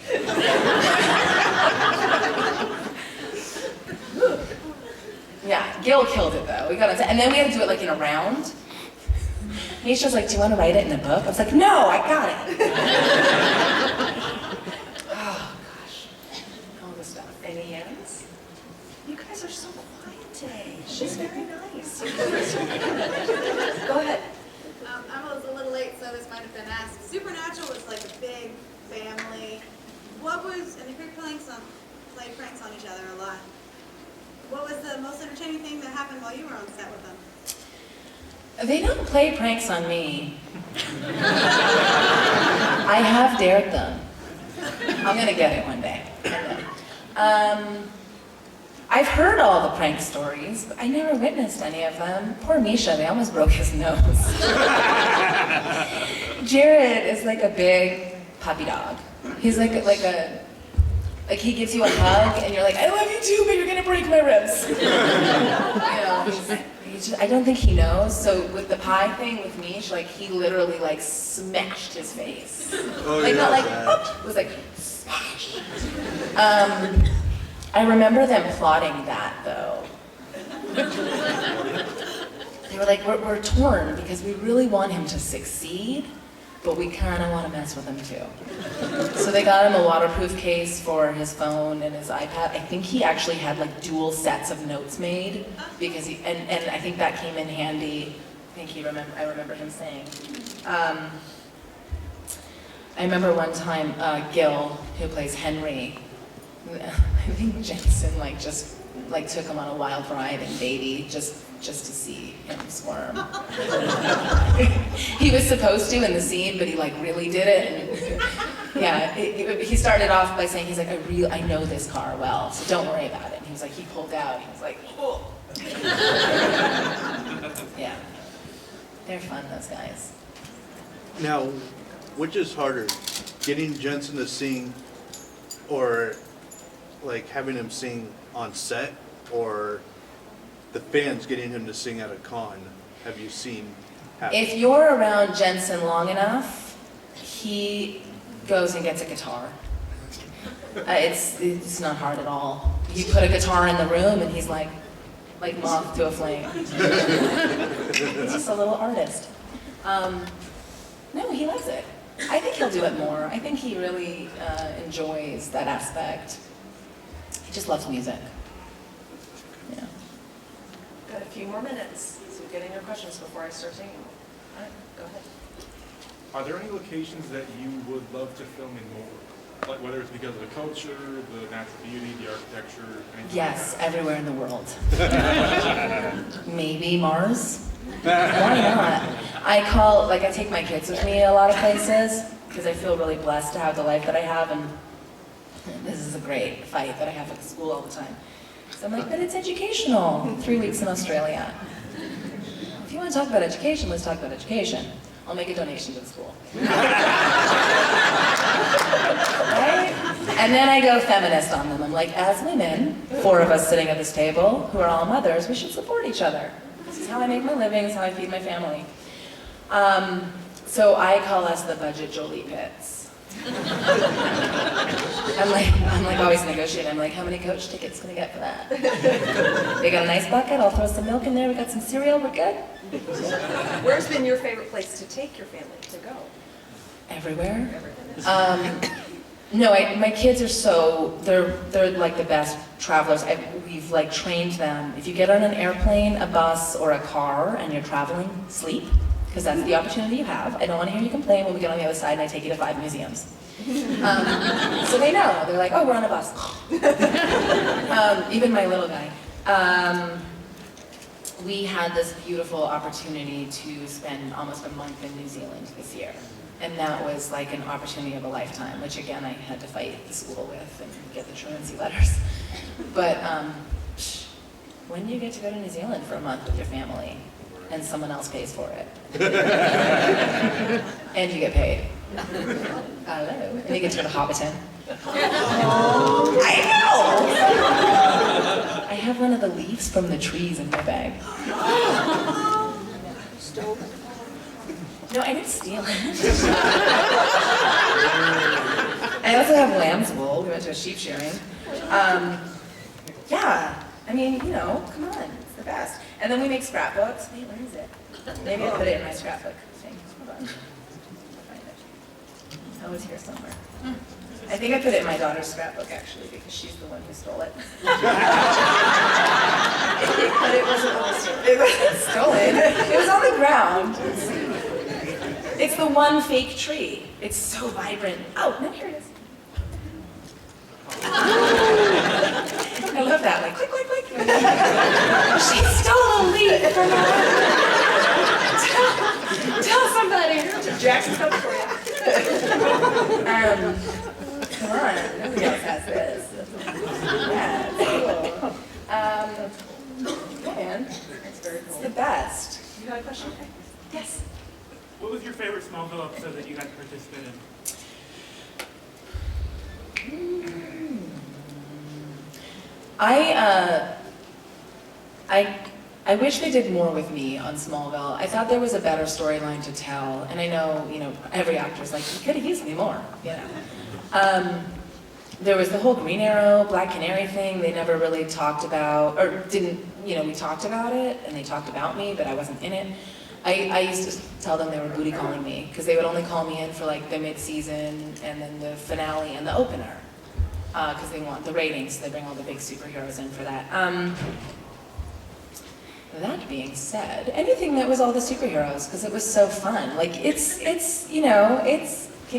S3: Yeah, Gil killed it though. We got on set, and then we had to do it in a round. Misha's like, do you want to write it in a book? I was like, no, I got it. Oh, gosh. All this stuff. Any hands? You guys are so quiet today. She's very nice. Go ahead.
S14: I was a little late, so this might have been asked. Supernatural was like a big family. And the group played pranks on each other a lot. What was the most entertaining thing that happened while you were on set with them?
S3: They don't play pranks on me. I have dared them. I'm gonna get it one day. I've heard all the prank stories, but I never witnessed any of them. Poor Misha, they almost broke his nose. Jared is like a big puppy dog. He's like he gives you a hug and you're like, I love you too, but you're gonna break my ribs. I don't think he knows. So with the pie thing with Mish, he literally smashed his face.
S5: Oh,
S3: Not it was like smash. I remember them plotting that though. They were like, we're torn because we really want him to succeed, but we kind of want to mess with him too. So they got him a waterproof case for his phone and his iPad. I think he actually had dual sets of notes made because and I think that came in handy. I remember him saying. I remember one time Gil, who plays Henry, I think Jensen just took him on a wild ride in Beatty just to see him squirm. He was supposed to in the scene, but he really did it. And he started off by saying, he's like, I know this car well, so don't worry about it. And he was like, he pulled out, he was like, oh. Yeah, they're fun, those guys.
S5: Now, which is harder, getting Jensen to sing or having him sing on set, or the fans getting him to sing at a con? Have you seen
S3: If you're around Jensen long enough, he goes and gets a guitar. It's not hard at all. You put a guitar in the room and he's like moth to a flame. He's just a little artist. No, he loves it. I think he'll do it more. I think he really enjoys that aspect. He just loves music. Yeah.
S6: Got a few more minutes, so get in your questions before I start taking them. All right, go ahead.
S2: Are there any locations that you would love to film in more? Like whether it's because of the culture, the natural beauty, the architecture, anything
S3: Yes,
S2: like that?
S3: everywhere in the world. Maybe Mars? Why not? I take my kids with me a lot of places because I feel really blessed to have the life that I have, and this is a great fight that I have at school all the time. So I'm like, but it's educational. 3 weeks in Australia. If you want to talk about education, let's talk about education. I'll make a donation to the school. Right? And then I go feminist on them. I'm like, as women, 4 of us sitting at this table, who are all mothers, we should support each other. This is how I make my living, this is how I feed my family. So I call us the budget Jolie Pits. I'm like always negotiating. I'm like, how many coach tickets can I get for that? They got a nice bucket, I'll throw some milk in there, we got some cereal, we're good.
S6: Where's been your favorite place to take your family to go?
S3: Everywhere. No, my kids are they're like the best travelers. We've like trained them. If you get on an airplane, a bus, or a car and you're traveling, sleep, because that's the opportunity you have. I don't want to hear you complain when we get on the other side and I take you to 5 museums. So they know. They're like, oh, we're on a bus. Even my little guy. We had this beautiful opportunity to spend almost a month in New Zealand this year. And that was like an opportunity of a lifetime, which again, I had to fight the school with and get the truancy letters. But when do you get to go to New Zealand for a month with your family and someone else pays for it? And you get paid. Hello. And you get to go to Hobbiton. I know! I have one of the leaves from the trees in my bag. No, I didn't steal it. I also have lamb's wool. We went to a sheep shearing. Yeah, I mean, come on, it's the best. And then we make scrapbooks. Wait, where is it? Maybe I put it in my scrapbook thing. Hold on. I'll find it. Oh, it's here somewhere. I think I put it in my daughter's scrapbook, actually, because she's the one who stole it. But it wasn't stolen. It wasn't stolen. It was on the ground. It's the one fake tree. It's so vibrant. Oh, no, here it is. I love that, like, click, click, click. She stole a leaf from her. Tell somebody. Jackson's coming for you. Come on, nobody else has this. Yeah, it's cool. Man, it's very cool. It's the best. You got a question? Yes.
S13: What was your favorite Smallville episode that you got to participate in?
S3: I wish they did more with me on Smallville. I thought there was a better storyline to tell, and I know, every actor's like, you could have used me more, There was the whole Green Arrow, Black Canary thing they never really talked about, or didn't, we talked about it, and they talked about me, but I wasn't in it. I used to tell them they were booty calling me, because they would only call me in for like the mid-season, and then the finale and the opener, because they want the ratings, so they bring all the big superheroes in for that. That being said, anything that was all the superheroes, because it was so fun. Like, can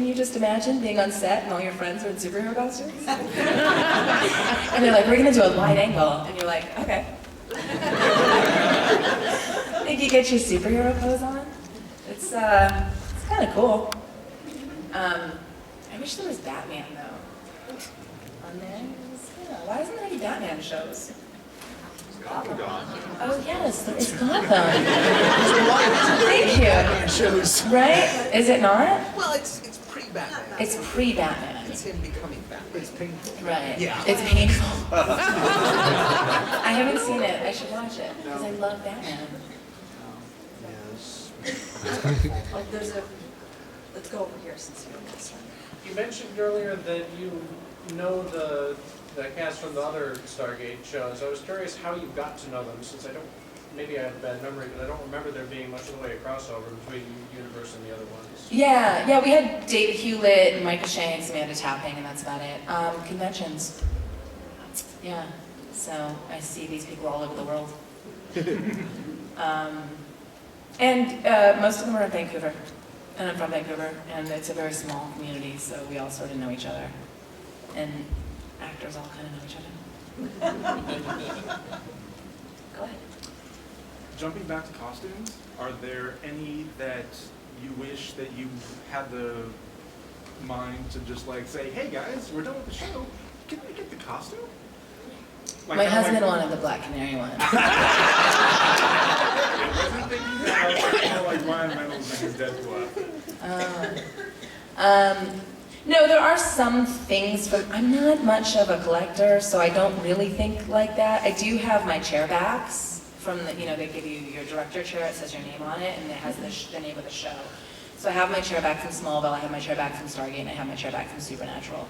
S3: you just imagine being on set and all your friends are in superhero costumes? And they're like, we're gonna do a wide angle. And you're like, okay. Think you get your superhero clothes on? It's kind of cool. I wish there was Batman, though. On there? Why isn't there any Batman shows? Oh yes, it's Gotham. Thank you.
S7: Shows.
S3: Right? Is it not?
S7: Well, it's pre-Batman.
S3: It's pre-Batman.
S7: It's him becoming Batman. It's painful.
S3: Right.
S7: Yeah.
S3: It's painful. I haven't seen it. I should watch it because I love Batman.
S5: Yes.
S6: Oh, let's go over here since you're this one.
S15: You mentioned earlier that you know the cast from the other Stargate shows. I was curious how you got to know them, since maybe I have a bad memory, but I don't remember there being much of the way a crossover between Universe and the other ones.
S3: Yeah, we had David Hewlett and Michael Shanks, Amanda Tapping, and that's about it. Conventions. Yeah, so I see these people all over the world. And most of them are in Vancouver, and I'm from Vancouver, and it's a very small community, so we all sort of know each other. And actors all kind of know each other. Go ahead.
S2: Jumping back to costumes, are there any that you wish that you had the mind to just like say, hey guys, we're done with the show, can we get the costume? Like,
S3: My husband wanted the Black Canary one.
S2: I wasn't thinking that, I was thinking like Ryan Reynolds and his Deadpool.
S3: No, there are some things, but I'm not much of a collector, so I don't really think like that. I do have my chair backs from the, they give you your director chair, it says your name on it, and it has the name of the show. So I have my chair back from Smallville, I have my chair back from Stargate, and I have my chair back from Supernatural,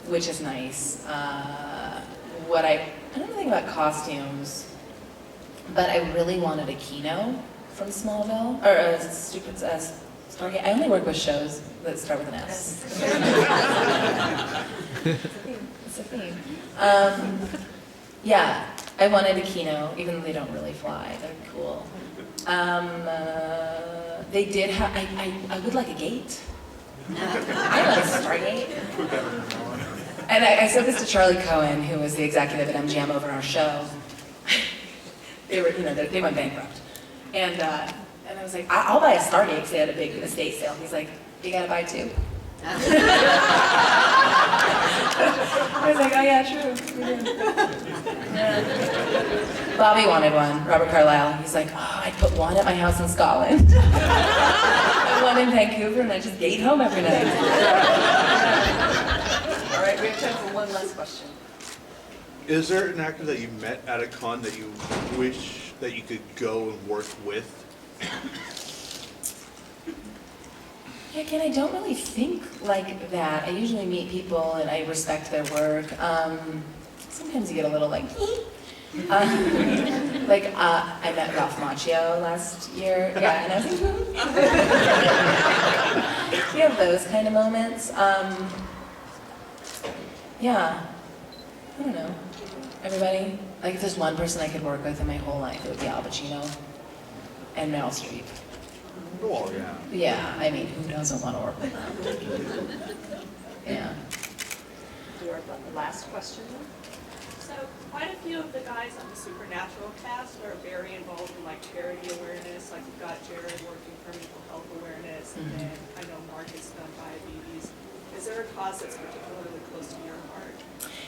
S3: which is nice. I don't know anything about costumes, but I really wanted a Kino from Smallville, or Stargate. I only work with shows that start with an S. It's a theme. Yeah, I wanted a Kino, even though they don't really fly. They're cool. They did have, I would like a gate. I like Stargate. And I said this to Charlie Cohen, who was the executive at MGM over our show. They went bankrupt. And I was like, I'll buy a Stargate because they had a big estate sale. He's like, you gotta buy two. I was like, oh yeah, true. Yeah. Bobby wanted one, Robert Carlyle. He's like, oh, I'd put one at my house in Scotland. And one in Vancouver, and I just gate home every night.
S6: All right, we have time for one last question.
S5: Is there an actor that you met at a con that you wish that you could go and work with?
S3: Yeah, again, I don't really think like that. I usually meet people and I respect their work. Sometimes you get a little like, I met Ralph Macchio last year. Yeah, and I was like, you have those kind of moments. Yeah, I don't know. Everybody, like if there's one person I could work with in my whole life, it would be Al Pacino and Meryl Streep.
S5: Oh, yeah.
S3: Yeah, I mean, who doesn't want to work with them? Yeah.
S6: Do our last question then?
S16: So quite a few of the guys on the Supernatural cast are very involved in like charity awareness. Like you've got Jared working for mental health awareness, and then I know Mark has done diabetes. Is there a cause that's particularly close to your heart?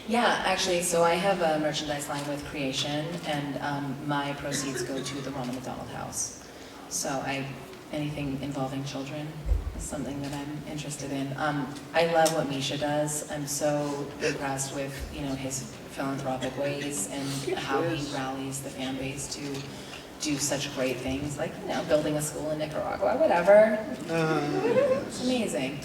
S3: Yeah, actually, so I have a merchandise line with Creation, and my proceeds go to the Ronald McDonald House. So anything involving children is something that I'm interested in. I love what Misha does. I'm so impressed with his philanthropic ways and how he rallies the fan base to do such great things, like building a school in Nicaragua, whatever. It's amazing.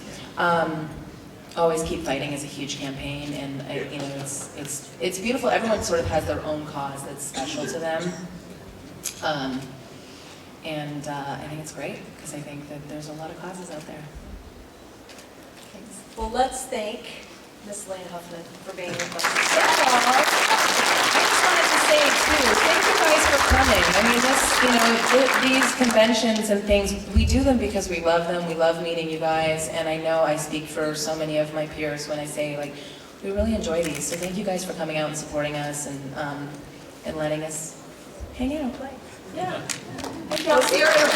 S3: Always Keep Fighting is a huge campaign, and it's beautiful. Everyone sort of has their own cause that's special to them. And I think it's great, because I think that there's a lot of causes out there.
S6: Thanks. Well, let's thank Miss Alaina Huffman for being with us.
S3: I just wanted to say, too, thank you guys for coming. I mean, these conventions and things, we do them because we love them. We love meeting you guys, and I know I speak for so many of my peers when I say, like, we really enjoy these. So thank you guys for coming out and supporting us and letting us hang out. Yeah.
S6: We'll see you in a group.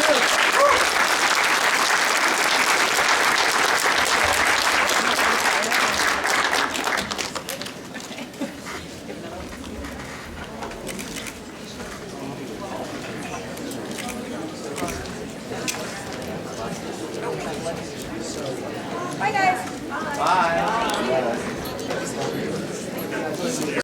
S3: Bye, guys.
S12: Bye.